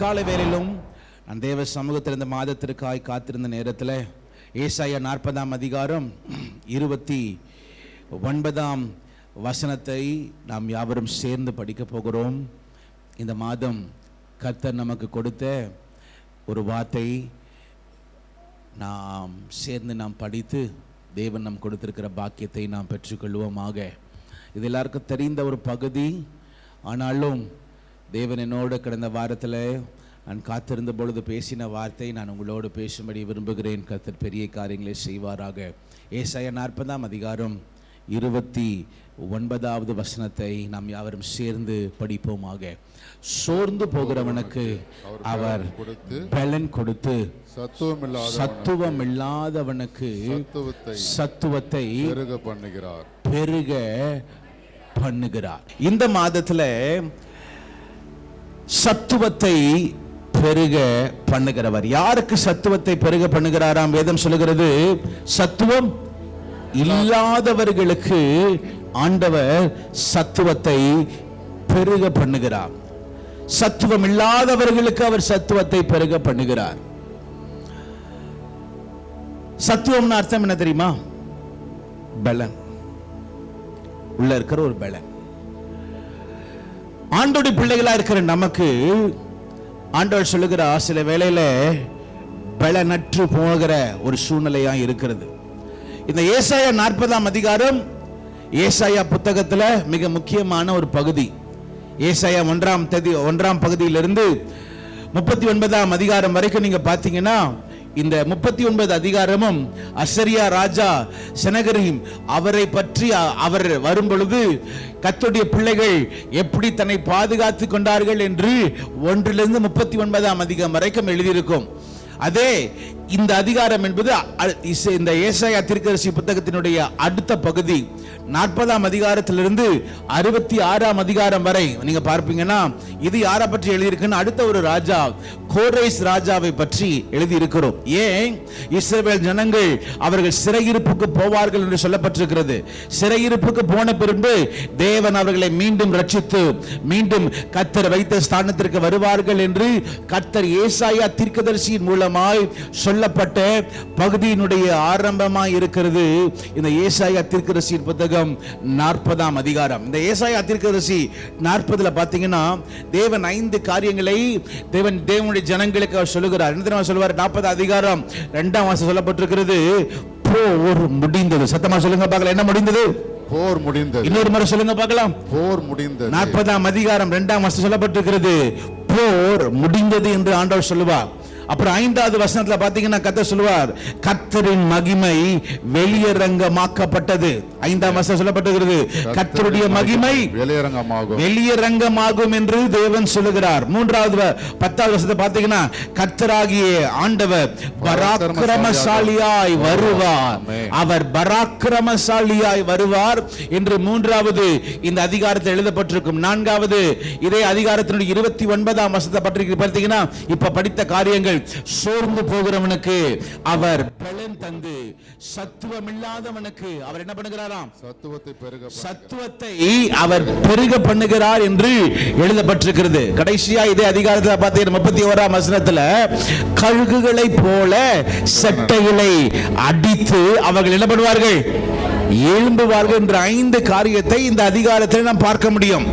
அதிகாலை வேளையிலும் நான் தேவ சமூகத்தில் இந்த மாதத்திற்காய் காத்திருந்த நேரத்தில் ஏசாயா 40ஆம் அதிகாரம் 29ஆம் வசனத்தை நாம் யாவரும் சேர்ந்து படிக்க போகிறோம். இந்த மாதம் கர்த்தர் நமக்கு கொடுத்த ஒரு வார்த்தை நாம் சேர்ந்து படித்து தேவன் நாம் கொடுத்திருக்கிற பாக்கியத்தை நாம் பெற்றுக்கொள்வோமாக. இது எல்லாருக்கும் தெரிந்த ஒரு பகுதி. ஆனாலும் தேவன் என்னோடு கடந்த வாரத்தில் நான் காத்திருந்த பொழுது பேசின வார்த்தை நான் உங்களோடு பேசும்படி விரும்புகிறேன். கர்த்தர் பெரிய காரியங்களை செய்வாராக. ஏசாயா 40ஆம் அதிகாரம் 29வது வசனத்தை நாம் யாவரும் சேர்ந்து படிப்போமாக. சோர்ந்து போகிறவனுக்கு அவர் பலன் கொடுத்து சத்துவம் இல்லாதவனுக்கு சத்துவத்தை பெருக பண்ணுகிறார். இந்த மாதத்துல சத்துவத்தை பெருக பண்ணுகிறவர். யாருக்கு சத்துவத்தை பெருக பண்ணுகிறாராம்? வேதம் சொல்லுகிறது, சத்துவம் இல்லாதவர்களுக்கு ஆண்டவர் சத்துவத்தை பெருக பண்ணுகிறார். சத்துவம் இல்லாதவர்களுக்கு அவர் சத்துவத்தை பெருக பண்ணுகிறார். சத்துவம்னு அர்த்தம் என்ன தெரியுமா? பலன், உள்ள இருக்கிற ஒரு பலன். ஆண்டோடைய பிள்ளைகளா இருக்கிற நமக்கு ஆண்டவர் சொல்லுகிறார், சில வேளையில பலனற்று போகிற ஒரு சூழ்நிலையா இருக்கிறது. இந்த ஏசாயா 40ஆம் அதிகாரம் ஏசாயா புத்தகத்துல மிக முக்கியமான ஒரு பகுதி. ஏசாயா 1ஆம் பகுதியிலிருந்து 39ஆம் அதிகாரம் வரைக்கும் நீங்க பாத்தீங்கன்னா, இந்த 39 அதிகாரமும் அசரியா ராஜா செனகரிம் அவரை பற்றி அவர் வரும் பொழுது கர்த்தருடைய பிள்ளைகள் எப்படி தன்னை பாதுகாத்து கொண்டார்கள் என்று 1லிருந்து 39ஆம் அதிகாரம் வரைக்கும் எழுதியிருக்கும். அதே இந்த அதிகாரம் என்பது இந்த ஏசாயா தீர்க்கதரிசி புத்தகத்தினுடைய அடுத்த பகுதி. 40ஆம் அதிகாரத்திலிருந்து 66ஆம் அதிகாரம் வரை நீங்க பார்ப்பீங்கன்னா, இது யாரை பற்றி எழுதியிருக்குன்னு அடுத்த ஒரு ராஜா, கோரேஸ் ராஜாவை பற்றி எழுதியிருக்கிறோம். ஏன்? இஸ்ரவேல் ஜனங்கள் அவர்கள் சிறையிருப்புக்கு போவார்கள் என்று சொல்லப்பட்டிருக்கிறது. சிறையிருப்புக்கு போன பிறகு தேவன் அவர்களை மீண்டும் ரட்சித்து மீண்டும் கர்த்தர் வைத்த ஸ்தானத்திற்கு வருவார்கள் என்று கர்த்தர் ஏசாயா தீர்க்கதரிசியின் மூலமாய் சொல்லப்பட்ட பகுதியினுடைய ஆரம்பமாய் இருக்கிறது இந்த ஏசாயா தீர்க்கதரிசியின் புத்தகம் 40ஆம் அதிகாரம். இந்த ஏசாயா தீர்க்கதரிசி 40ல பாத்தீங்கன்னா, தேவன் 5 காரியங்களை தேவனுடைய ஜனங்களுக்கு அவர் சொல்லுகிறார். என்ன தெரியுமா சொல்லுவார்? 40 அதிகாரம் 2ஆம் வசனம் சொல்லப்பட்டிருக்கிறது, போர் முடிந்தது. சத்தமா சொல்லுங்க பார்க்கலாம், என்ன முடிந்தது? போர் முடிந்தது. இன்னொரு முறை சொல்லுங்க பார்க்கலாம், போர் முடிந்தது. 40ஆம் அதிகாரம் 2ஆம் வசனம் சொல்லப்பட்டிருக்கிறது, போர் முடிந்தது என்று ஆண்டவர் சொல்லுவார். அப்புறம் 5வது வசனத்துல பாத்தீங்கன்னா கர்த்தர் சொல்லுவார், கர்த்தரின் மகிமை வெளியரங்கமாக்கப்பட்டது. 5ஆம் வசனம் சொல்லப்பட்டிருக்கிறது, கர்த்தருடைய மகிமை வெளியரங்கமாகும் என்று தேவன் சொல்லுகிறார். 10வது வசனத்தை பாத்தீங்கன்னா, கர்த்தராகிய ஆண்டவர் பராக்கிரமசாலியாய் வருவார், அவர் பராக்கிரமசாலியாய் வருவார் என்று 3வது இந்த அதிகாரத்தில் எழுதப்பட்டிருக்கும். 4வது இதே அதிகாரத்தினுடைய 29ஆம் வசனத்தை பற்றி பார்த்தீங்கன்னா, இப்ப படித்த காரியங்கள், சோர்ந்து போகிறவனுக்கு அவர் பலன் தந்து சத்துவம் இல்லாதவனுக்கு அவர் என்ன பண்ணுகிறாராம்? சத்துவத்தை அவர் பெருக பண்ணுகிறார் என்று எழுதப்பட்டிருக்கிறது. கடைசியா இதே அதிகாரத்தில் பார்த்தீங்கன்னா 31ஆம் வசனத்துல, கழுகுகளை போல சட்டைகளை அடித்து அவர்கள் என்ன பண்ணுவார்கள்? எழும்புவார்கள் என்ற 5 காரியத்தை இந்த அதிகாரத்தில் நாம் பார்க்க முடியும்.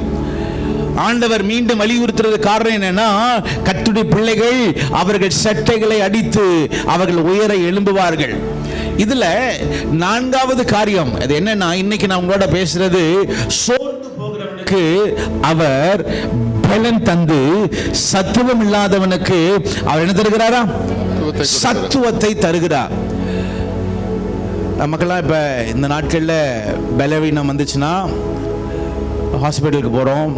ஆண்டவர் மீண்டும் வலியுறுத்துறது காரணம் என்னன்னா, கர்த்தருடைய பிள்ளைகள் அவர்கள் சட்டைகளை அடித்து அவர்கள் உயர எழும்புவார்கள். இதுல 4வது காரியம் அது என்னன்னா, இன்னைக்கு நான் உங்களோட பேசுறது, சோர்ந்து போகிறவனுக்கு அவர் பலன் தந்து சத்துவம் இல்லாதவனுக்கு அவர் என்ன தருகிறாரா? சத்துவத்தை தருகிறார். நமக்கெல்லாம் இப்ப இந்த நாட்கள்ல பலவீனம் வந்துச்சுன்னா ஹாஸ்பிட்டலுக்கு போறோம்,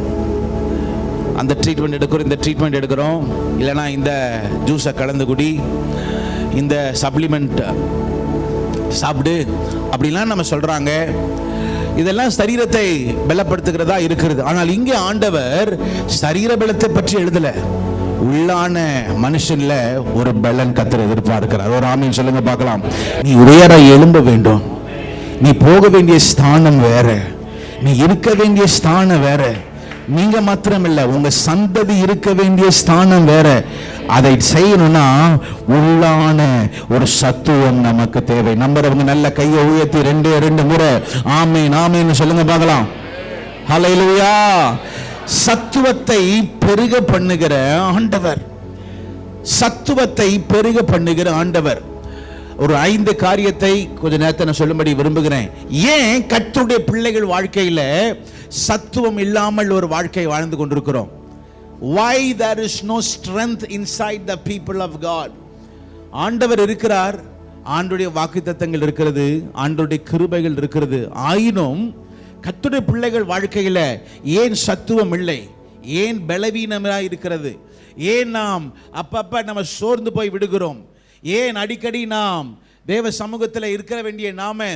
அந்த ட்ரீட்மெண்ட் எடுக்கிறோம், இந்த ட்ரீட்மெண்ட் எடுக்கிறோம், இல்லைனா இந்த ஜூஸை கலந்து குடி, இந்த சப்ளிமெண்ட் சாப்பிடு அப்படிலாம் நம்ம சொல்றாங்க. இதெல்லாம் சரீரத்தை பலப்படுத்துகிறதா இருக்கிறது. ஆனால் இங்கே ஆண்டவர் சரீர பலத்தை பற்றி எழுதல, உள்ளான மனுஷன்ல ஒரு பலன் கர்த்தர் எதிர்பார்க்கிறார். ஒரு ஆமீன் சொல்லுங்க பார்க்கலாம். நீ உயர எழும்ப வேண்டும். நீ போக வேண்டிய ஸ்தானம் வேற, நீ இருக்க வேண்டிய ஸ்தானம் வேற. நீங்க மாத்திரமில்ல, உங்க சந்ததி இருக்க வேண்டிய ஸ்தானம் வேற. அதை செய்யணும்னா உள்ளான ஒரு சத்துவம் நமக்கு தேவை. நம்புறவங்க நல்ல கையை உயர்த்தி ரெண்டு முறை ஆமேன் ஆமேன்னு சொல்லுங்க பார்க்கலாம். ஹல்லேலூயா. சத்துவத்தை பெருக பண்ணுகிற ஆண்டவர், சத்துவத்தை பெருக பண்ணுகிற ஆண்டவர். ஒரு 5 காரியத்தை கொஞ்ச நேரத்தை நான் சொல்லும்படி விரும்புகிறேன். ஏன் கர்த்தருடைய பிள்ளைகள் வாழ்க்கையில சத்துவம் இல்லாமல் ஒரு வாழ்க்கை வாழ்ந்து கொண்டிருக்கிறோம்? Why there is no strength inside the people of God? ஆண்டவர் இருக்கிறார், ஆண்டவருடைய வாக்குத்தத்தங்கள் இருக்கிறது, ஆண்டவருடைய கிருபைகள் இருக்கிறது. ஆயினும் கர்த்தருடைய பிள்ளைகள் வாழ்க்கையில ஏன் சத்துவம் இல்லை? ஏன் பலவீனமாய் இருக்கிறது? ஏன் நாம் அப்பப்ப நம்ம சோர்ந்து போய் விடுகிறோம்? ஏன் அடிக்கடி நாம் தேவ சமூகத்தில் இருக்க வேண்டிய நாம,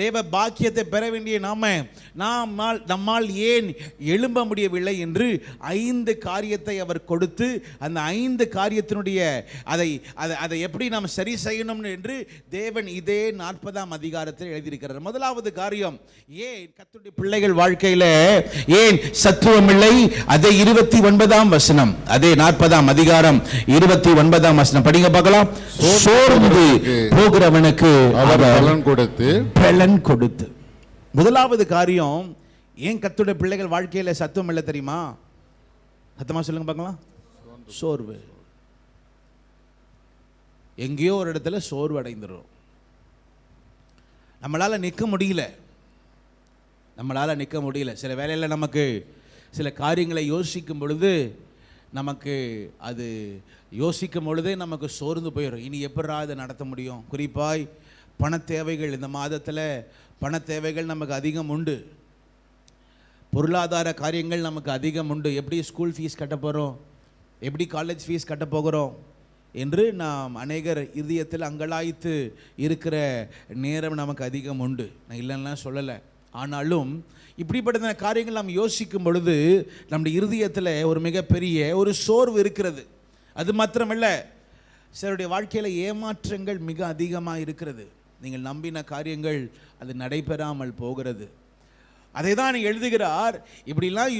தேவ பாக்கியத்தை பெற வேண்டிய நாம நம்மால் ஏன் எழும்ப முடியவில்லை என்று 5 காரியத்தை அவர் கொடுத்து, அந்த 5 காரியத்தினுடைய அதை எப்படி நாம் சரி செய்யணும் என்று தேவன் இதே 40ஆம் அதிகாரத்தில் எழுதியிருக்கிறார். முதலாவது காரியம், ஏன் கர்த்தருடைய பிள்ளைகள் வாழ்க்கையில ஏன் சத்துவம் இல்லை? அதே 29ஆம் வசனம், அதே 40ஆம் அதிகாரம் 29ஆம் வசனம் படிங்க பார்க்கலாம். சோர்ந்து போகிறவனுக்கு அவர் பலன் கொடுத்து. முதலாவது காரியம், ஏன் கர்த்தருடைய பிள்ளைகள் வாழ்க்கையில சத்துவம் இல்லை தெரியுமா? சத்தமா சொல்லுங்க பார்க்கலாம். சோர்வு. எங்கேயோ ஒரு இடத்துல சோர்வு அடைந்துரும். நம்மளால நிற்க முடியல. சில வேளையில நமக்கு சில காரியங்களை யோசிக்கும் பொழுது நமக்கு சோர்ந்து போயிடும். இனி எப்படா இதை நடத்த முடியும்? குறிப்பாய் பண தேவைகள். இந்த மாதத்தில் பண தேவைகள் நமக்கு அதிகம் உண்டு. பொருளாதார காரியங்கள் நமக்கு அதிகம் உண்டு. எப்படி ஸ்கூல் ஃபீஸ் கட்ட போகிறோம், எப்படி காலேஜ் ஃபீஸ் கட்ட போகிறோம் என்று நாம் அநேகர் இதயத்தில் அங்கலாய்த்து இருக்கிற நேரம் நமக்கு அதிகம் உண்டு. நான் இல்லைன்னா சொல்லலை. ஆனாலும் இப்படிப்பட்ட காரியங்கள் நாம் யோசிக்கும் பொழுது நம்முடைய இருதயத்தில் ஒரு மிகப்பெரிய ஒரு சோர்வு இருக்கிறது. அது மாத்திரமல்ல, சிலருடைய வாழ்க்கையில் ஏமாற்றங்கள் மிக அதிகமாக இருக்கிறது. நீங்கள் நம்பின காரியங்கள் அது நடைபெறாமல் போகிறது. அதை தான் எழுதுகிறார். இப்படிலாம்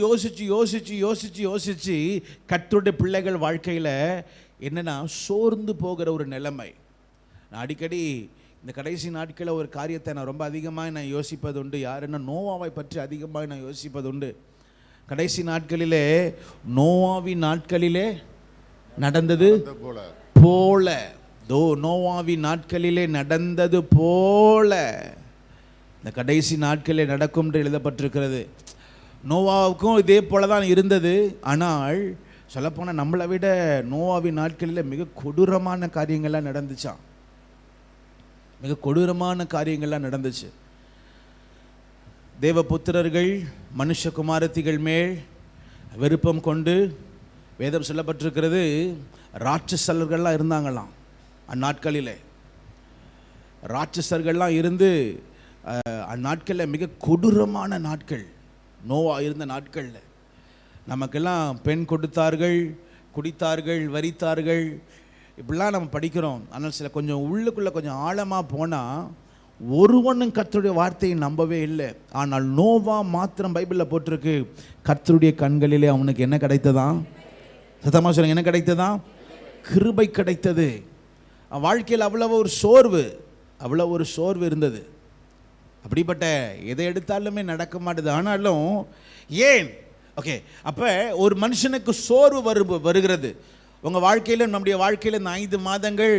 யோசிச்சு கர்த்தருடைய பிள்ளைகள் வாழ்க்கையில் என்னன்னா சோர்ந்து போகிற ஒரு நிலைமை. நான் அடிக்கடி இந்த கடைசி நாட்களில் ஒரு காரியத்தை நான் ரொம்ப அதிகமாக யோசிப்பது உண்டு. யாருன்னா நோவாவை பற்றி அதிகமாக நான் யோசிப்பது உண்டு. கடைசி நாட்களிலே நோவாவின் நாட்களிலே நடந்தது போல, நோவாவின் நாட்களிலே நடந்தது போல இந்த கடைசி நாட்களிலே நடக்கும் என்று எழுதப்பட்டிருக்கிறது. நோவாவுக்கும் இதே போல தான் இருந்தது. ஆனால் சொல்லப்போனால் நம்மளை விட நோவாவின் நாட்களில் மிக கொடூரமான காரியங்கள்லாம் நடந்துச்சான். மிக கொடூரமான காரியங்கள்லாம் நடந்துச்சு. தேவபுத்திரர்கள் மனுஷகுமாரத்திகள் மேல் விருப்பம் கொண்டு, வேதம் சொல்லப்பட்டிருக்கிறது, ராட்சசர்கள்லாம் இருந்தாங்களாம் அந்நாட்களில். ராட்சசர்கள்லாம் இருந்து அந்நாட்களில் மிக கொடூரமான நாட்கள் நோவா இருந்த நாட்களில். நமக்கெல்லாம் பெண் கொடுத்தார்கள், குடித்தார்கள், வரித்தார்கள், இப்படிலாம் நம்ம படிக்கிறோம். ஆனால் சில கொஞ்சம் உள்ளுக்குள்ளே கொஞ்சம் ஆழமாக போனால் ஒருவனும் கர்த்தருடைய வார்த்தையை நம்பவே இல்லை. ஆனால் நோவா மாத்திரம் பைபிளில் போட்டிருக்கு, கர்த்தருடைய கண்களிலே அவனுக்கு என்ன கிடைத்ததான்? சத்தமாக சொல்லுங்க, என்ன கிடைத்ததான்? கிருபை கிடைத்தது. வாழ்க்கையில் அவ்வளோ ஒரு சோர்வு இருந்தது. அப்படிப்பட்ட எதை எடுத்தாலுமே நடக்க மாட்டுது. ஆனாலும் ஏன்? ஓகே, அப்போ ஒரு மனுஷனுக்கு சோர்வு வருகிறது. உங்கள் வாழ்க்கையில், நம்முடைய வாழ்க்கையில் இந்த 5 மாதங்கள்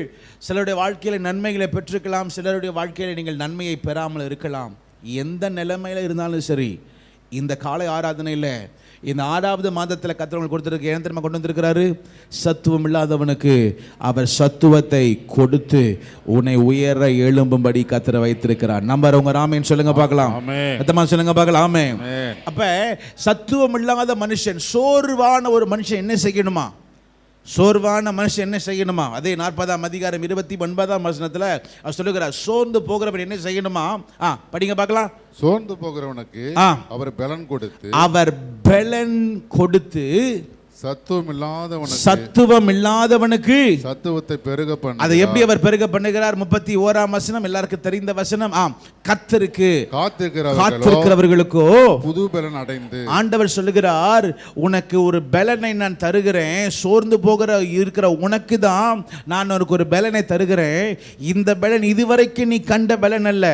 சிலருடைய வாழ்க்கையில் நன்மைகளை பெற்றிருக்கலாம், சிலருடைய வாழ்க்கையில் நீங்கள் நன்மையை பெறாமல் இருக்கலாம். எந்த நிலைமையில் இருந்தாலும் சரி, இந்த காலை ஆராதனையில் இந்த 6வது மாதத்தில் கர்த்தர் கொடுத்துருக்கு. ஏன் தெரியுமா கொண்டு வந்திருக்கிறாரு? சத்துவம் இல்லாதவனுக்கு அவர் சத்துவத்தை கொடுத்து உன்னை உயர எழும்பும்படி கர்த்தர் வைத்திருக்கிறார். நம்பர் உங்க ஆமென் சொல்லுங்க பார்க்கலாம். சொல்லுங்க பார்க்கலாம். ஆமென். அப்ப சத்துவம் இல்லாத மனுஷன், சோர்வான ஒரு மனுஷன் என்ன செய்யணுமா? என்ன செய்யணுமா? அதே 40ஆம் அதிகாரம் 29ஆம் வசனத்துல அவர் சொல்லுகிறார், சோர்ந்து போகிறவன் என்ன செய்யணுமா? படிங்க பார்க்கலாம். சோர்ந்து போகிறவனுக்கு அவர் பலன் கொடுத்து சத்துவம் இல்லாதவனுக்கு சத்துவம் இல்லாதவனுக்கு சத்துவத்தை பெருக பண்ண. அதை எப்படி அவர் பெருக பண்ணுகிறார்? 31ஆம் வசனம் எல்லாருக்கும் தெரிந்த வசனம். கர்த்தருக்கு காத்திருக்கிறவர்களுக்கோ புது பலன் அடைந்து. ஆண்டவர் சொல்லுகிறார், உனக்கு ஒரு பலனை நான் தருகிறேன். சோர்ந்து போகிற இருக்கிற உனக்கு தான் நான் உனக்கு ஒரு பலனை தருகிறேன். இந்த பலன் இதுவரைக்கும் நீ கண்ட பலன் அல்ல,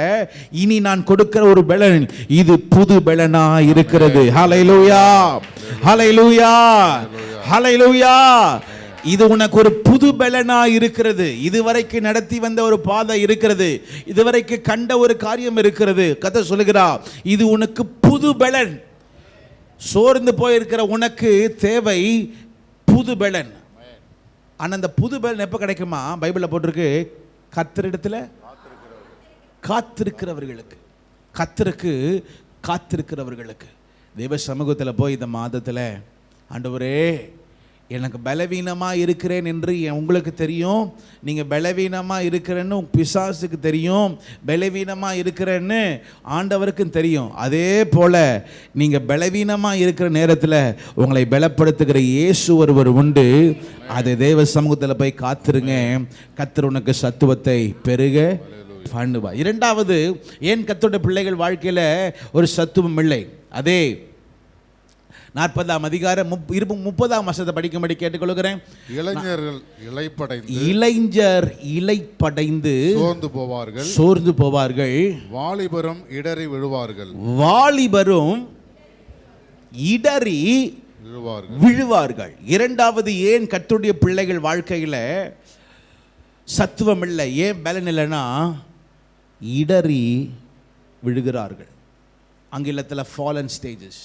இனி நான் கொடுக்கிற ஒரு பலன் இது புது பலனா இருக்கிறது. ஹல்லேலூயா, ஹல்லேலூயா, ஹல்லேலூயா. இது உனக்கு ஒரு புது பலனா இருக்கிறது. இதுவரைக்கும் நடத்தி வந்த ஒரு பாதை இருக்கிறது, இதுவரைக்கும் கண்ட ஒரு காரியம் இருக்கிறது. கர்த்தர் சொல்லுகிறார், இது உனக்கு புது பலன். சோர்ந்து போயிருக்கிற உனக்கு தேவை புது பலன். ஆனா அந்த புது பலன் எப்ப கிடைக்குமா? பைபிள்ல போட்டிருக்கு, கர்த்தரிடத்துல காத்திருக்கிறவர்களுக்கு. கர்த்தருக்கு காத்திருக்கிறவர்களுக்கு. தேவ சமூகத்தில் போய் இந்த மாதத்தில், ஆண்டவரே எனக்கு பலவீனமாக இருக்கிறேன் என்று உங்களுக்கு தெரியும், நீங்கள் பலவீனமாக இருக்கிறேன்னு பிசாசுக்கு தெரியும், பலவீனமாக இருக்கிறேன்னு ஆண்டவருக்கும் தெரியும். அதே போல் நீங்கள் பலவீனமாக இருக்கிற நேரத்தில் உங்களை பலப்படுத்துகிற இயேசு ஒருவர் உண்டு. அதை தேவ சமூகத்தில் போய் காத்திருங்க, கர்த்தர் உனக்கு சத்துவத்தை பெருக பண்ணுவார். இரண்டாவது, ஏன் கர்த்தருடைய பிள்ளைகள் வாழ்க்கையில் ஒரு சத்துவம் இல்லை? அதே 40ஆம் அதிகாரம் 30ஆம் வசனத்தை படிக்கும்படி கேட்டுக்கொள்கிறேன். இளைஞர் இளைப்படைந்து சோர்ந்து போவார்கள், வாலிபரும் இடறி விழுவார்கள். வாலிபரும் இடறி விழுவார்கள். இரண்டாவது, ஏன் கர்த்தருடைய பிள்ளைகள் வாழ்க்கையில சத்துவம் இல்லை, ஏன் பலன் இல்லைன்னா இடறி விழுகிறார்கள். ஆங்கிலத்தில் ஃபாலன் ஸ்டேஜஸ்.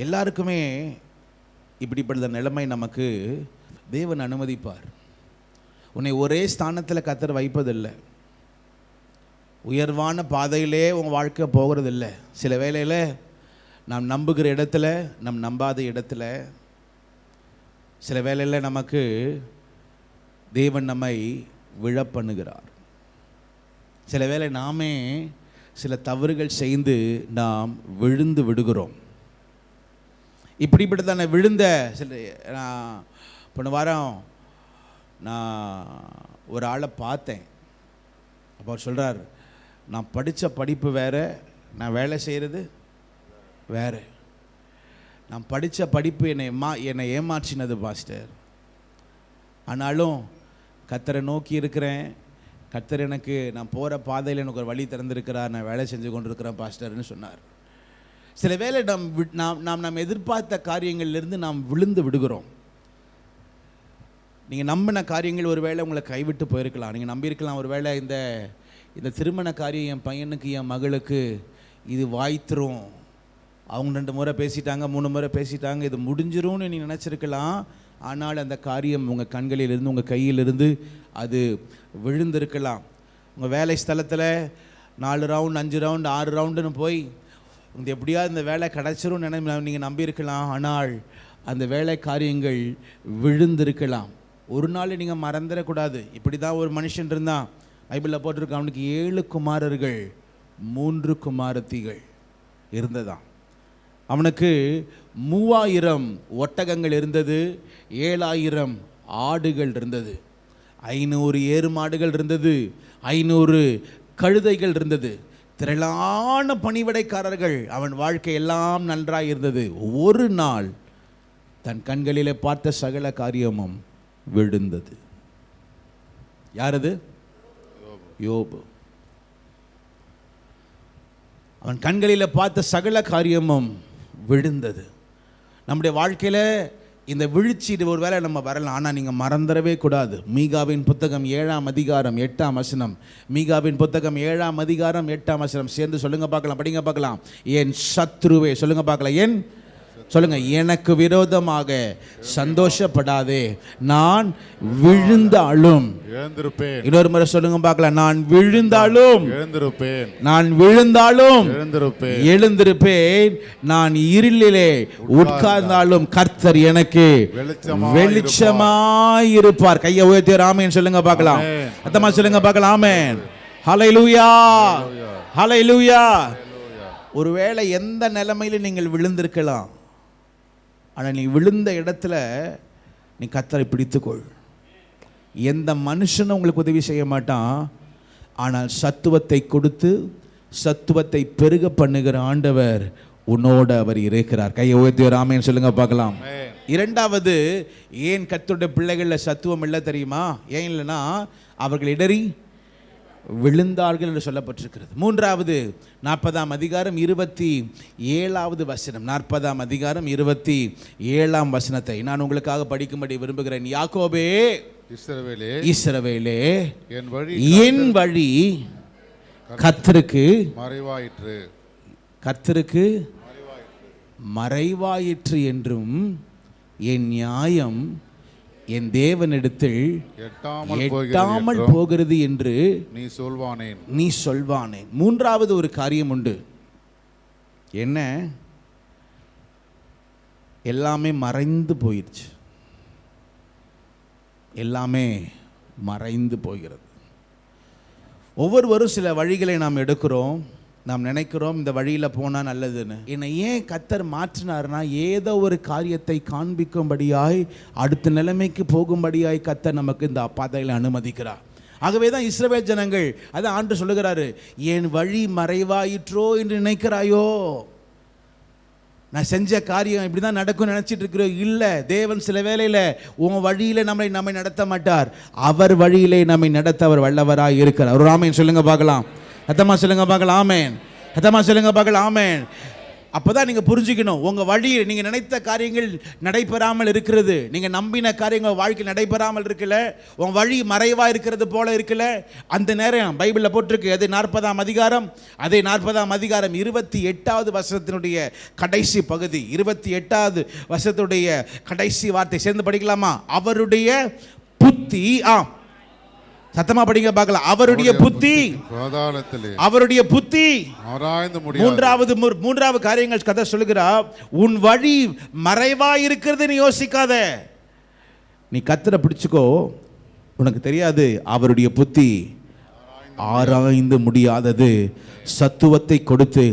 எல்லாருக்குமே இப்படிப்பட்ட நிலைமை நமக்கு தேவன் அனுமதிப்பார். உன்னை ஒரே ஸ்தானத்தில் கர்த்தர் வைப்பதில்லை. உயர்வான பாதையிலே உங்கள் வாழ்க்கை போகிறதில்லை. சில வேளையில் நாம் நம்புகிற இடத்துல, நம் நம்பாத இடத்துல, சில வேளையில் நமக்கு தேவன் நம்மை விழப்பண்ணுகிறார். சில வேளை நாமே சில தவறுகள் செய்து நாம் விழுந்து விடுகிறோம். இப்படிப்பட்டதான விழுந்த சில, போன வாரம் நான் ஒரு ஆளை பார்த்தேன். அப்போ அவர் சொல்கிறார், நான் படித்த படிப்பு வேறு, நான் வேலை செய்கிறது வேறு. நான் படித்த படிப்பு என்னை ஏமாற்றினது பாஸ்டர். ஆனாலும் கர்த்தரை நோக்கி இருக்கிறேன். கர்த்தர் எனக்கு, நான் போகிற பாதையில் எனக்கு ஒரு வழி திறந்திருக்கிறார், நான் வேலை செஞ்சு கொண்டிருக்கிறேன் பாஸ்டர்னு சொன்னார். சில வேளை நாம் எதிர்பார்த்த காரியங்களிலிருந்து நாம் விழுந்து விடுகிறோம். நீங்கள் நம்பின காரியங்கள் ஒரு வேளை உங்களை கைவிட்டு போயிருக்கலாம். நீங்கள் நம்பியிருக்கலாம், ஒரு வேளை இந்த திருமண காரியம் என் பையனுக்கு என் மகளுக்கு இது வாய்த்துரும், அவங்க 2 முறை பேசிட்டாங்க, 3 முறை பேசிட்டாங்க, இது முடிஞ்சிரும்னு நீங்கள் நினச்சிருக்கலாம். ஆனால் அந்த காரியம் உங்கள் கண்களிலிருந்து, உங்கள் கையிலிருந்து அது விழுந்திருக்கலாம். உங்கள் வேலை ஸ்தலத்தில் 4 ரவுண்ட் 5 ரவுண்ட் 6 ரவுண்டுன்னு போய் எப்படியாவது இந்த வேலை கிடச்சிரும் நீங்கள் நம்பியிருக்கலாம். ஆனால் அந்த வேலை காரியங்கள் விழுந்திருக்கலாம். ஒரு நாள் நீங்கள் மறந்துடக்கூடாது. இப்படி தான் ஒரு மனுஷன் இருந்தான், பைபிளில் போட்டிருக்க, அவனுக்கு 7 குமாரர்கள் 3 குமாரத்திகள் இருந்ததாம். அவனுக்கு 3000 ஒட்டகங்கள் இருந்தது, 7000 ஆடுகள் இருந்தது, 500 ஏறு மாடுகள் இருந்தது, 500 கழுதைகள் இருந்தது, திரளான பணிவிடைக்காரர்கள். அவன் வாழ்க்கை எல்லாம் நன்றாய் இருந்தது. ஒரு நாள் தன் கண்களிலே பார்த்த சகல காரியமும் விழுந்தது. யாரது? யோபு. அவன் கண்களில் பார்த்த சகல காரியமும் விழுந்தது. நம்முடைய வாழ்க்கையில் இந்த வீழ்ச்சி ஒரு வேளை நம்ம வரலாம். ஆனால் நீங்கள் மறந்துடவே கூடாது. மீகாவின் புத்தகம் 7ஆம் அதிகாரம் 8ஆம் வசனம். மீகாவின் புத்தகம் 7ஆம் அதிகாரம் 8ஆம் வசனம். சேர்ந்து சொல்லுங்க பார்க்கலாம், படிங்க பார்க்கலாம். என் சத்ருவே, சொல்லுங்க பார்க்கலாம், என் சொல்லுங்க, எனக்கு விரோதமாக சந்தோஷப்படாதே, நான் விழுந்தாலும் எழுந்திருப்பேன். இன்னொரு முறை சொல்லுங்க பார்க்கலாம், நான் விழுந்தாலும் எழுந்திருப்பேன், நான் விழுந்தாலும் எழுந்திருப்பேன், நான் இருளிலே உட்கார்ந்தாலும் கர்த்தர் எனக்கு வெளிச்சமாய் இருப்பார். கையை உயர்த்தி ஆமென் சொல்லுங்க பார்க்கலாம். அத்தமா சொல்லுங்க பார்க்கலாம், ஆமென். ஹல்லேலூயா, ஹல்லேலூயா. ஒருவேளை எந்த நிலைமையில நீங்கள் விழுந்திருக்கலாம், ஆனால் நீ விழுந்த இடத்துல நீ கர்த்தரை பிடித்துக்கொள். எந்த மனுஷனும் உங்களுக்கு உதவி செய்ய மாட்டான். ஆனால் சத்துவத்தை கொடுத்து சத்துவத்தை பெருக பண்ணுகிற ஆண்டவர் உன்னோடு அவர் இருக்கிறார். கையை உயர்த்தி ஒரு ஆமென் சொல்லுங்க பார்க்கலாம். இரண்டாவது, ஏன் கர்த்தருடைய பிள்ளைகளில் சத்துவம் இல்லை தெரியுமா? ஏன் இல்லைன்னா அவர்கள் இடறி விழுந்தார்கள் என்று சொல்லப்பட்டிருக்கிறது. மூன்றாவது, 40ஆம் அதிகாரம் 27வது வசனம். 40ஆம் அதிகாரம் 27ஆம் வசனத்தை நான் உங்களுக்காக படிக்கும்படி விரும்புகிறேன். யாக்கோபே, இஸ்ரவேலே, என் வழி கர்த்தருக்கு மறைவாயிற்று என்றும் என் நியாயம் என் தேவனிடத்தில் எட்டாமல் போகிறது என்று நீ சொல்வானேன். மூன்றாவது ஒரு காரியம் உண்டு. என்ன? எல்லாமே மறைந்து போயிடுச்சு. எல்லாமே மறைந்து போகிறது. ஒவ்வொருவரும் சில வழிகளை நாம் எடுக்கிறோம். நாம் நினைக்கிறோம் இந்த வழியில் போனால் நல்லதுன்னு. என்னை ஏன் கர்த்தர் மாற்றினார்னா, ஏதோ ஒரு காரியத்தை காண்பிக்கும்படியாய், அடுத்த நிலைமைக்கு போகும்படியாய் கர்த்தர் நமக்கு இந்த பாதையில் அனுமதிக்கிறார். ஆகவே தான் இஸ்ரவேல் ஜனங்கள், அதான் ஆண்டவர் சொல்லுகிறாரு, என் வழி மறைவாயிற்றோ என்று நினைக்கிறாயோ? நான் செஞ்ச காரியம் இப்படி தான் நடக்கும்னு நினச்சிட்டு இருக்கிறோம். இல்லை, தேவன் சில வேளையில் உன் வழியில் நம்மை நடத்த மாட்டார். அவர் வழியிலே நம்மை நடத்த அவர் வல்லவராக இருக்கிறார். ஒரு ஆமென் சொல்லுங்க பார்க்கலாம். சத்தமா சொல்லுங்க பார்க்கலாம். ஆமென். சத்தமா சொல்லுங்க பார்க்கலாம். ஆமென். அப்போதான் நீங்கள் புரிஞ்சுக்கணும், உங்கள் வழியில் நீங்கள் நினைத்த காரியங்கள் நடைபெறாமல் இருக்கிறது, நீங்கள் நம்பின காரியங்கள் வாழ்க்கை நடைபெறாமல் இருக்கல, உங்கள் வழி மறைவாக இருக்கிறது போல இருக்கல. அந்த நேரம் பைபிளில் போட்டிருக்கு. அது 40ஆம் அதிகாரம், அதே 40ஆம் அதிகாரம் 28வது வசனத்தினுடைய கடைசி பகுதி, 28வது வசனத்துடைய கடைசி வார்த்தை சேர்ந்து படிக்கலாமா? அவருடைய புத்தி, சத்தமா படிங்க பார்க்கலாம். அவருடைய புத்தி, அவருடைய புத்தி மூன்றாவது காரியங்கள் கதை சொல்லுகிறார். உன் வழி மறைவாயிருக்கிறது நீ யோசிக்காத. நீ கர்த்தரை பிடிச்சுக்கோ. உனக்கு தெரியாது அவருடைய புத்தி ஆராய்ந்து முடியாதது. சத்துவத்தை கொடுத்து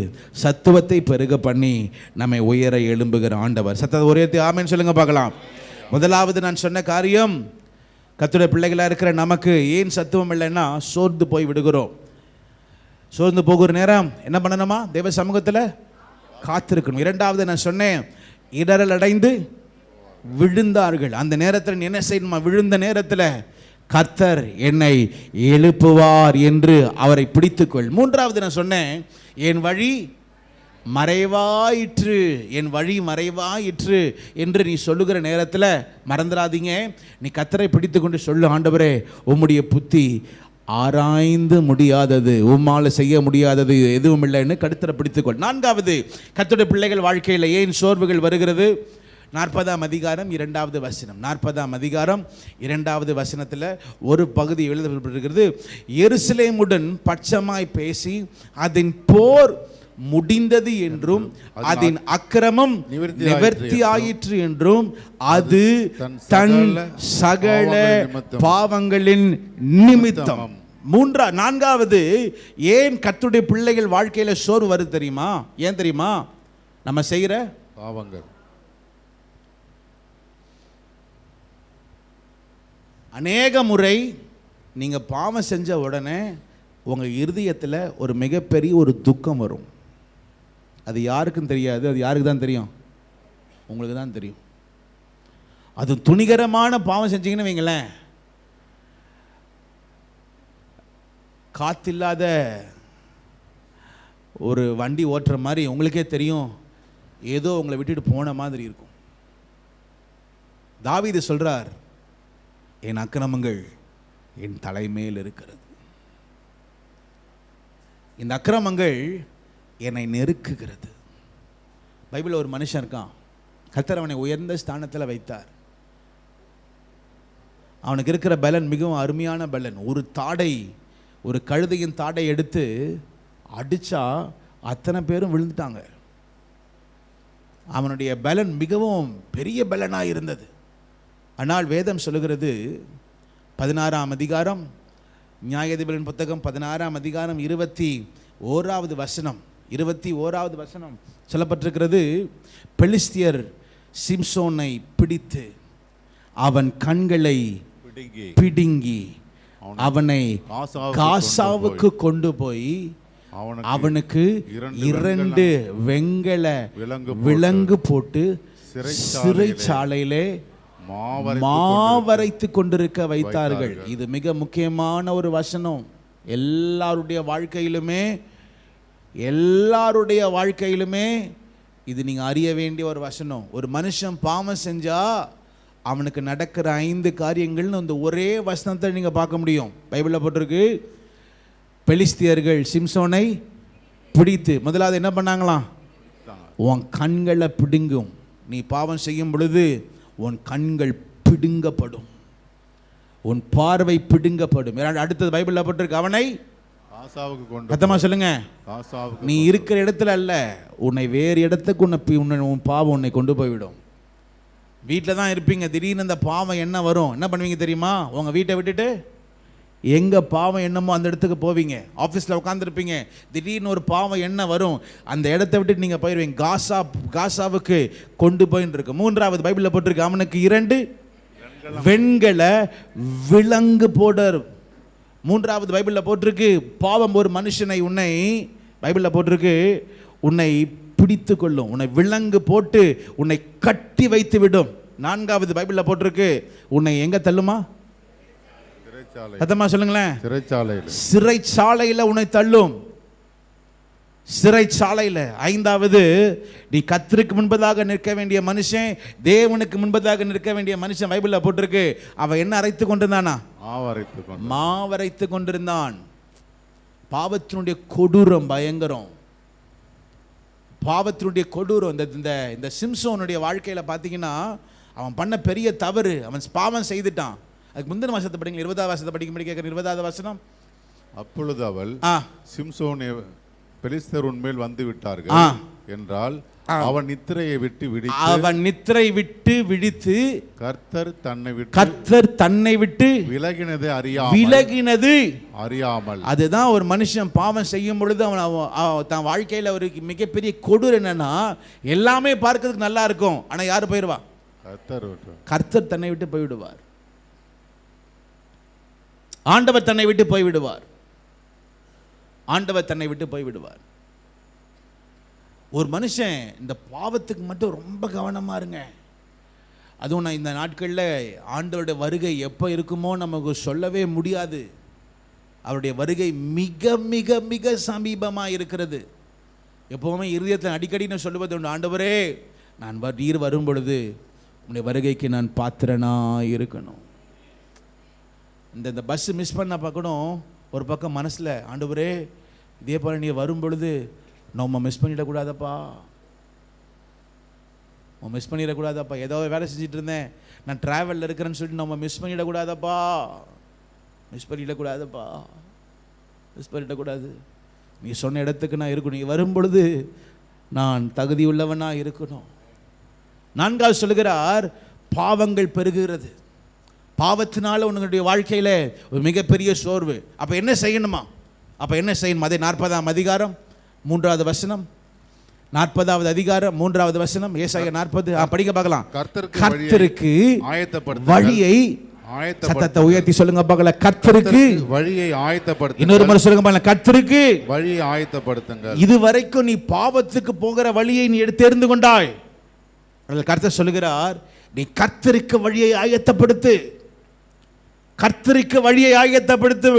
சத்துவத்தை பெருக பண்ணி நம்மை உயர எழும்புகிற ஆண்டவர். ஒரே ஆமென் சொல்லுங்க பார்க்கலாம். முதலாவது நான் சொன்ன காரியம், கர்த்தருடைய பிள்ளைகளாக இருக்கிற நமக்கு ஏன் சத்துவம் இல்லைன்னா சோர்ந்து போய் விடுகிறோம். சோர்ந்து போகிற நேரம் என்ன பண்ணணுமா? தேவ சமூகத்தில் காத்திருக்கணும். இரண்டாவது நான் சொன்னேன், இடரல் அடைந்து விழுந்தார்கள். அந்த நேரத்தில் என்ன செய்யணுமா? விழுந்த நேரத்தில் கர்த்தர் என்னை எழுப்புவார் என்று அவரை பிடித்துக்கொள். மூன்றாவது நான் சொன்னேன், என் வழி மறைவாயிற்று, என் வழி மறைவாயிற்று என்று நீ சொல்லுகிற நேரத்தில் மறந்துடாதீங்க, நீ கர்த்தரை பிடித்து கொண்டு சொல்லு, ஆண்டவரே உம்முடைய புத்தி ஆராய்ந்து முடியாதது, உம்மால் செய்ய முடியாதது எதுவும் இல்லைன்னு கர்த்தரை பிடித்துக்கொள். நான்காவது, கர்த்தருடைய பிள்ளைகள் வாழ்க்கையில் ஏன் சோர்வுகள் வருகிறது? 40ஆம் அதிகாரம் 2வது வசனம். 40ஆம் அதிகாரம் 2வது வசனத்தில் ஒரு பகுதி எழுதப்பட்டிருக்கிறது. எருசலேமுடன் பட்சமாய் பேசி அதன் போர் முடிந்தது என்றும் அதன் அக்கிரமம் நிவர்த்தி ஆயிற்று என்றும் அது தன் சகல பாவங்களின் நிமித்தம். நான்காவது, ஏன் கர்த்தருடைய பிள்ளைகள் வாழ்க்கையில சோர்வு வருது தெரியுமா? ஏன் தெரியுமா? நம்ம செய்கிற பாவங்கள். அநேக முறை நீங்க பாவம் செஞ்ச உடனே உங்க இருதயத்தில் ஒரு மிகப்பெரிய ஒரு துக்கம் வரும். அது யாருக்கும் தெரியாது. அது யாருக்கு தான் தெரியும்? உங்களுக்கு தான் தெரியும். அது துணிகரமான பாவம் செஞ்சீங்கன்னு வைங்களேன், காத்தில்லாத ஒரு வண்டி ஓட்டுற மாதிரி உங்களுக்கே தெரியும், ஏதோ உங்களை விட்டுட்டு போன மாதிரி இருக்கும். தாவீது சொல்றார், என் அக்கிரமங்கள் என் தலைமேல் இருக்கிறது. இந்த அக்கிரமங்கள் என்னை நெருக்குகிறது. பைபிளில் ஒரு மனுஷன் இருக்கான். கர்த்தர் அவனை உயர்ந்த ஸ்தானத்தில் வைத்தார். அவனுக்கு இருக்கிற பலன் மிகவும் அருமையான பலன். ஒரு தாடை, ஒரு கழுதையின் தாடை எடுத்து அடித்தா அத்தனை பேரும் விழுந்துட்டாங்க. அவனுடைய பலன் மிகவும் பெரிய பலனாக இருந்தது. ஆனால் வேதம் சொல்லுகிறது, 16ஆம் அதிகாரம், நியாயாதிபதிகளின் புத்தகம் 16ஆம் அதிகாரம் 21வது வசனம் சொல்லப்பட்டிருக்கிறது. பெலிஸ்தியர் சிம்சோனை பிடித்து அவன் கண்களை பிடுங்கி அவனை காசாவுக்கு கொண்டு போய் அவனுக்கு 2 வெண்கல விலங்கு போட்டு சிறைச்சாலையிலே மாவரைத்து கொண்டிருக்க வைத்தார்கள். இது மிக முக்கியமான ஒரு வசனம். எல்லாருடைய வாழ்க்கையிலுமே இது நீங்க அறிய வேண்டிய ஒரு வசனம். ஒரு மனுஷன் பாவம் செஞ்சா அவனுக்கு நடக்கிற 5 காரியங்கள்னு அந்த ஒரே வசனத்தை நீங்க பார்க்க முடியும். பைபிளில் போட்டிருக்கு, பெலிஸ்தியர்கள் சிம்சோனை பிடித்து முதலாவது என்ன பண்ணாங்களாம்? உன் கண்களை பிடுங்கும். நீ பாவம் செய்யும் பொழுது உன் கண்கள் பிடுங்கப்படும், உன் பார்வை பிடுங்கப்படும். அடுத்தது பைபிளில் போட்டிருக்கு, அவனை சத்தமா சொல்லுங்க, நீ இருக்கிற இடத்துல அல்ல, உன்னை வேறு இடத்துக்கு உன் பாவம் உன்னை கொண்டு போய்விடும். வீட்டில் தான் இருப்பீங்க, திடீர்னு அந்த பாவம் என்ன வரும், என்ன பண்ணுவீங்க தெரியுமா? உங்கள் வீட்டை விட்டுட்டு எங்கே பாவம் என்னமோ அந்த இடத்துக்கு போவீங்க. ஆஃபீஸில் உட்காந்துருப்பீங்க, திடீர்னு ஒரு பாவம் என்ன வரும், அந்த இடத்த விட்டுட்டு நீங்கள் போயிடுவீங்க. காசாவுக்கு கொண்டு போயின்னு இருக்கு. 3வது பைபிளில் போட்டிருக்கு, அவனுக்கு 2 வெண்கல விலங்கு போடர். 3வது பைபிளில் போட்டிருக்கு, பாவம் ஒரு மனுஷனை பைபிளில் போட்டிருக்கு உன்னை பிடித்து கொள்ளும், உன்னை விலங்கு போட்டு உன்னை கட்டி வைத்து விடும். 4வது பைபிளில் போட்டிருக்கு, உன்னை எங்க தள்ளுமா? சத்தமா சொல்லுங்களேன், சிறைச்சாலையில உன்னை தள்ளும், சிறைச்சாலையில. 5வது, நீ கர்த்தருக்கு முன்பதாக நிற்க வேண்டிய மனுஷன், தேவனுக்கு முன்பதாக நிற்க வேண்டிய மனுஷன். பைபிளில் போட்டிருக்கு, அவன் என்ன அரைத்து கொண்டிருந்தானா? மாவரைத்து கொண்டிருந்தான். பாவத்தினுடைய கொடூரம் பயங்கரம், பாவத்தினுடைய கொடூரம். இந்த சிம்சோனுடைய வாழ்க்கையில பார்த்தீங்கன்னா, அவன் பண்ண பெரிய தவறு, அவன் பாவம் செய்துட்டான். அதுக்கு முந்தின வசனத்தை படிங்க, 20வது வசனத்தை படிக்கும்படி கேட்கிறேன். 20வது வசனம், அப்பொழுது அவள் சிம்சோன் பெலிஸ்தர் உன்மேல் வந்து விட்டார்கள் என்றால் அவன் நித்திரையை விட்டு விழித்து கர்த்தர் தன்னை விட்டு விலகினது அறியாமல். அதுதான் ஒரு மனுஷன் பாவம் செய்யும் பொழுது அவன் தன் வாழ்க்கையில ஒரு மிகப்பெரிய கொடூரம் என்னன்னா, எல்லாமே பார்க்கிறதுக்கு நல்லா இருக்கும், ஆனா யாரு போயிடுவா? கர்த்தர் தன்னை விட்டு போய்விடுவார். ஆண்டவர் தன்னை விட்டு போய்விடுவார். ஆண்டவர் தன்னை விட்டு போய்விடுவார். ஒரு மனுஷன் இந்த பாவத்துக்கு மட்டும் ரொம்ப கவனமா இருங்க. அதுவும் நான் இந்த நாட்களில் ஆண்டவருடைய வருகை எப்போ இருக்குமோ நமக்கு சொல்லவே முடியாது. அவருடைய வருகை மிக மிக மிக சமீபமாக இருக்கிறது. எப்போவுமே இருதயத்தில் அடிக்கடி நான் சொல்லுவது உண்டு, ஆண்டவரே நான் நீர் வரும் பொழுது உன்னுடைய வருகைக்கு நான் பாத்திரனா இருக்கணும். இந்த பஸ் மிஸ் பண்ண பார்க்கணும், ஒரு பக்கம் மனசில், ஆண்டவரே இதே போல் நீ வரும் பொழுது நம்ம மிஸ் பண்ணிடக்கூடாதப்பா, ஏதோ வேலை செஞ்சுட்டு இருந்தேன், நான் ட்ராவலில் இருக்கிறேன்னு சொல்லிட்டு நம்ம மிஸ் பண்ணிடக்கூடாது. நீ சொன்ன இடத்துக்கு நான் இருக்கணும், நீ வரும் பொழுது நான் தகுதி உள்ளவனா இருக்கணும். 4வது சொல்லுகிறார், பாவங்கள் பெருகுகிறது. பாவத்தினால உன்னுடைய வாழ்க்கையில ஒரு மிகப்பெரிய சோர்வு. அப்ப என்ன செய்யணும்? அதே 40ஆம் அதிகாரம் 3வது வசனம், 40வது அதிகாரம் 3வது வசனம், ஏசாயா 40. படிக்க பார்க்கலாம். கர்த்தருக்கு வழியை, சத்தத்தை உயர்த்தி சொல்லுங்க பார்க்கலாம், கர்த்தருக்கு வழியை ஆயத்தப்படுத்துங்க. இன்னொரு முறை சொல்லுங்க பார்க்கலாம், கர்த்தருக்கு வழியை ஆயத்தப்படுத்துங்க. இதுவரைக்கும் நீ பாவத்துக்கு போகிற வழியை நீ தெரிந்து கொண்டாய். கர்த்தர் சொல்லுகிறார், நீ கர்த்தருக்கு வழியை ஆயத்தப்படுத்து, கர்த்தருக்கு வழியை ஆயத்தப்படுத்து.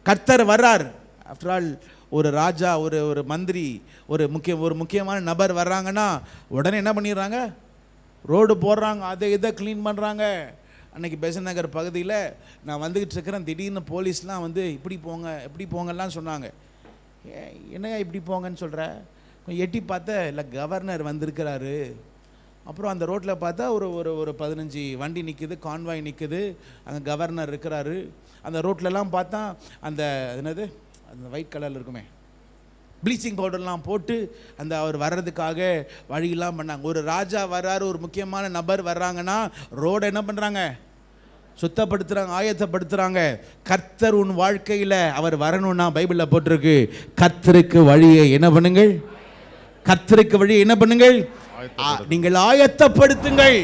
கர்த்தர் வர்றார். ஆஃப்டர் ஆல் ஒரு ராஜா, ஒரு மந்திரி, ஒரு முக்கியமான நபர் வர்றாங்கன்னா உடனே என்ன பண்ணிடுறாங்க? ரோடு போடுறாங்க, அதை இதை க்ளீன் பண்ணுறாங்க. அன்றைக்கி பெசன்ட் நகர் பகுதியில் நான் வந்துக்கிட்டு இருக்கிறேன், திடீர்னு போலீஸ்லாம் வந்து இப்படி போங்கலாம் சொன்னாங்க. என்னங்க இப்படி போங்கன்னு சொல்கிற? எட்டி பார்த்தா இல்லை, கவர்னர் வந்திருக்கிறாரு. அப்புறம் அந்த ரோட்டில் பார்த்தா ஒரு 15 வண்டி நிற்குது, கான்வாய் நிற்குது, அங்கே கவர்னர் இருக்கிறாரு. அந்த ரோட்லலாம் பார்த்தா அந்த ஒயிட் கலரில் இருக்குமே, ப்ளீச்சிங் பவுடர்லாம் போட்டு அவர் வர்றதுக்காக வழியெல்லாம் பண்ணாங்க. ஒரு ராஜா வர்றாரு, ஒரு முக்கியமான நபர் வர்றாங்கன்னா ரோடை என்ன பண்ணுறாங்க? சுத்தப்படுத்துகிறாங்க, ஆயத்தப்படுத்துகிறாங்க. கர்த்தர் உன் வாழ்க்கையில் அவர் வரணும்னா பைபிளில் போட்டிருக்கு, கர்த்தருக்கு வழியை என்ன பண்ணுங்கள்? கர்த்தருக்கு வழியை என்ன பண்ணுங்கள்? நீங்கள் ஆயத்தப்படுத்துங்கள்.